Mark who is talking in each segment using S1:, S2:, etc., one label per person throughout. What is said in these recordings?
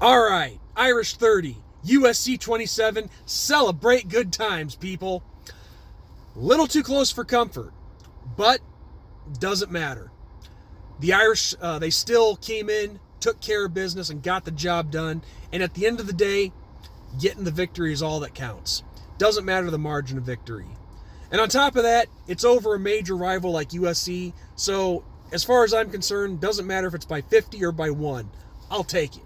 S1: All right, Irish 30, USC 27. Celebrate good times, people. Little too close for comfort, but doesn't matter. The Irish, they still came in, took care of business, and got the job done. And at the end of the day, getting the victory is all that counts. Doesn't matter the margin of victory. And on top of that, it's over a major rival like USC. So as far as I'm concerned, doesn't matter if it's by 50 or by 1. I'll take it.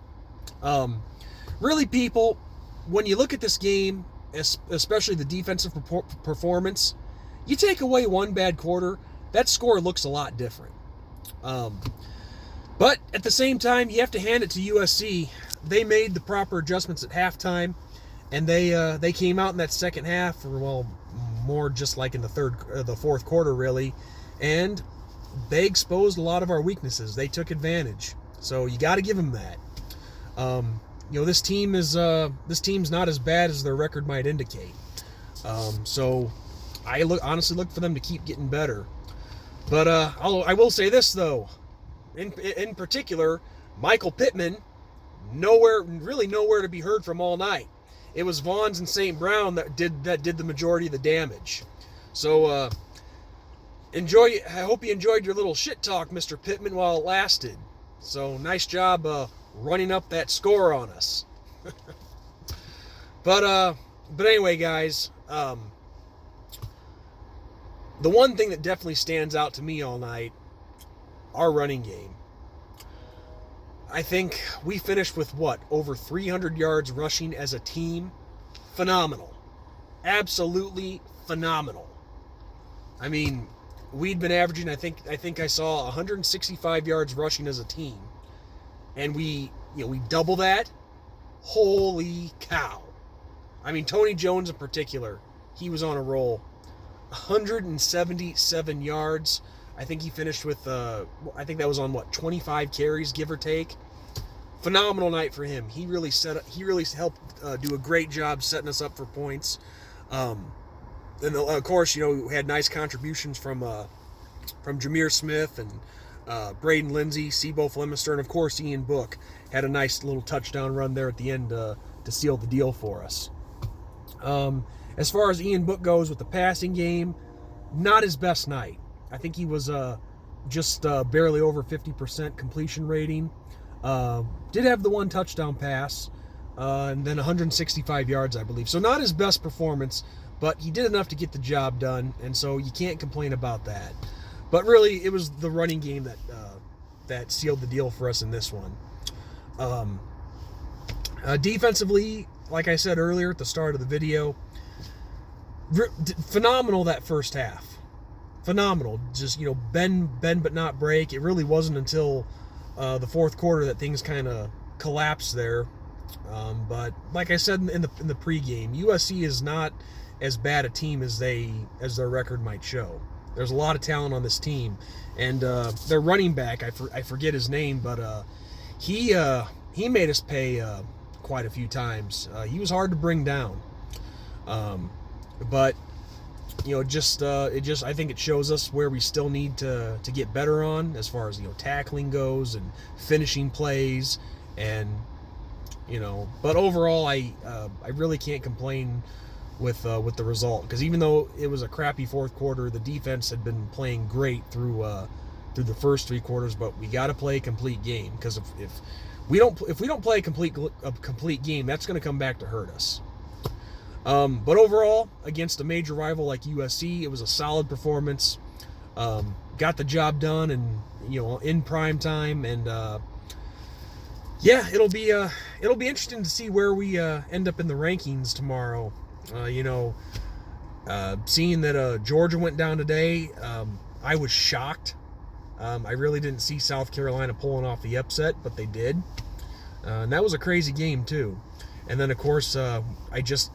S1: Really, people, when you look at this game, especially the defensive performance, you take away one bad quarter, that score looks a lot different. But at the same time, you have to hand it to USC. They made the proper adjustments at halftime, and they came out in that second half, or well, more just like in the fourth quarter, really, and they exposed a lot of our weaknesses. They took advantage, so you got to give them that. This team's not as bad as their record might indicate. So I honestly look for them to keep getting better. But I will say this though, in particular, Michael Pittman, nowhere to be heard from all night. It was Vaughns and St. Brown that did the majority of the damage. So I hope you enjoyed your little shit talk, Mr. Pittman, while it lasted. So nice job running up that score on us. But anyway, guys, the one thing that definitely stands out to me all night, our running game. I think we finished with over 300 yards rushing as a team. Phenomenal. Absolutely phenomenal. I mean, we'd been averaging, I think I saw 165 yards rushing as a team. And we double that. Holy cow. I mean, Tony Jones in particular, he was on a roll. 177 yards. I think he finished with, I think that was on 25 carries, give or take. Phenomenal night for him. He really helped do a great job setting us up for points. And of course, we had nice contributions from Jameer Smith and Braden Lindsey, Sebo Flemister, and of course Ian Book had a nice little touchdown run there at the end to seal the deal for us. As far as Ian Book goes with the passing game, not his best night. I think he was just barely over 50% completion rating. Did have the one touchdown pass, and then 165 yards, I believe. So not his best performance, but he did enough to get the job done, and so you can't complain about that. But really, it was the running game that sealed the deal for us in this one. Defensively, like I said earlier at the start of the video, phenomenal that first half. Phenomenal. Just, bend but not break. It really wasn't until the fourth quarter that things kind of collapsed there. But like I said in the pregame, USC is not as bad a team as their record might show. There's a lot of talent on this team, and their running back, I forget his name, but he made us pay quite a few times. He was hard to bring down, but I think it shows us where we still need to get better on as far as tackling goes and finishing plays, and but overall I really can't complain with the result, because even though it was a crappy fourth quarter, the defense had been playing great through the first three quarters. But we got to play a complete game, because if we don't play a complete game, that's going to come back to hurt us. But overall, against a major rival like USC, it was a solid performance. Got the job done, and in prime time, and it'll be interesting to see where we end up in the rankings tomorrow. Seeing that Georgia went down today, I was shocked. I really didn't see South Carolina pulling off the upset, but they did, and that was a crazy game too. And then, of course, I just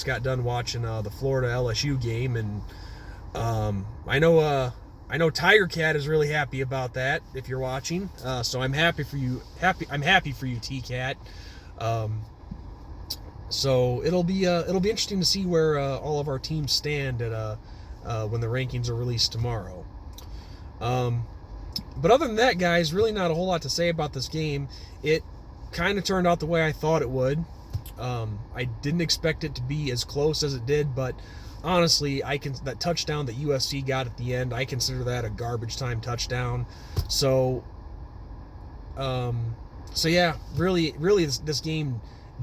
S1: got done watching the Florida LSU game, and I know Tiger Cat is really happy about that. If you're watching, so I'm happy for you. I'm happy for you, T Cat. So it'll be interesting to see where all of our teams stand at when the rankings are released tomorrow. But other than that, guys, really not a whole lot to say about this game. kind of turned out the way I thought it would. I didn't expect it to be as close as it did, but honestly, that touchdown that USC got at the end, I consider that a garbage time touchdown. So yeah, really, this game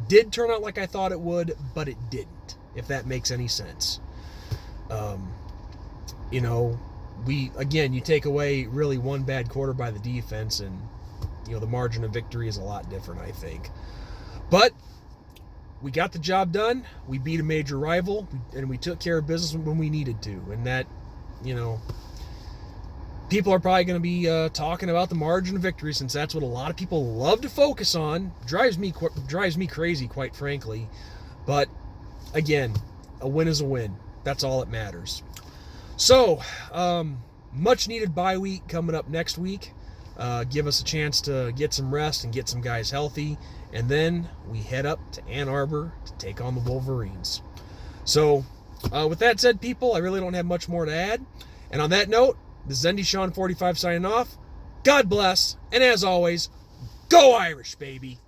S1: did turn out like I thought it would, but it didn't, if that makes any sense. You take away really one bad quarter by the defense, and the margin of victory is a lot different, I think. But we got the job done. We beat a major rival, and we took care of business when we needed to. And that, people are probably going to be talking about the margin of victory, since that's what a lot of people love to focus on. Drives me crazy, quite frankly. But again, a win is a win. That's all that matters. So, much needed bye week coming up next week. Give us a chance to get some rest and get some guys healthy. And then we head up to Ann Arbor to take on the Wolverines. So, with that said, people, I really don't have much more to add. And on that note, this is Zendy Sean 45 signing off. God bless. And as always, go Irish, baby.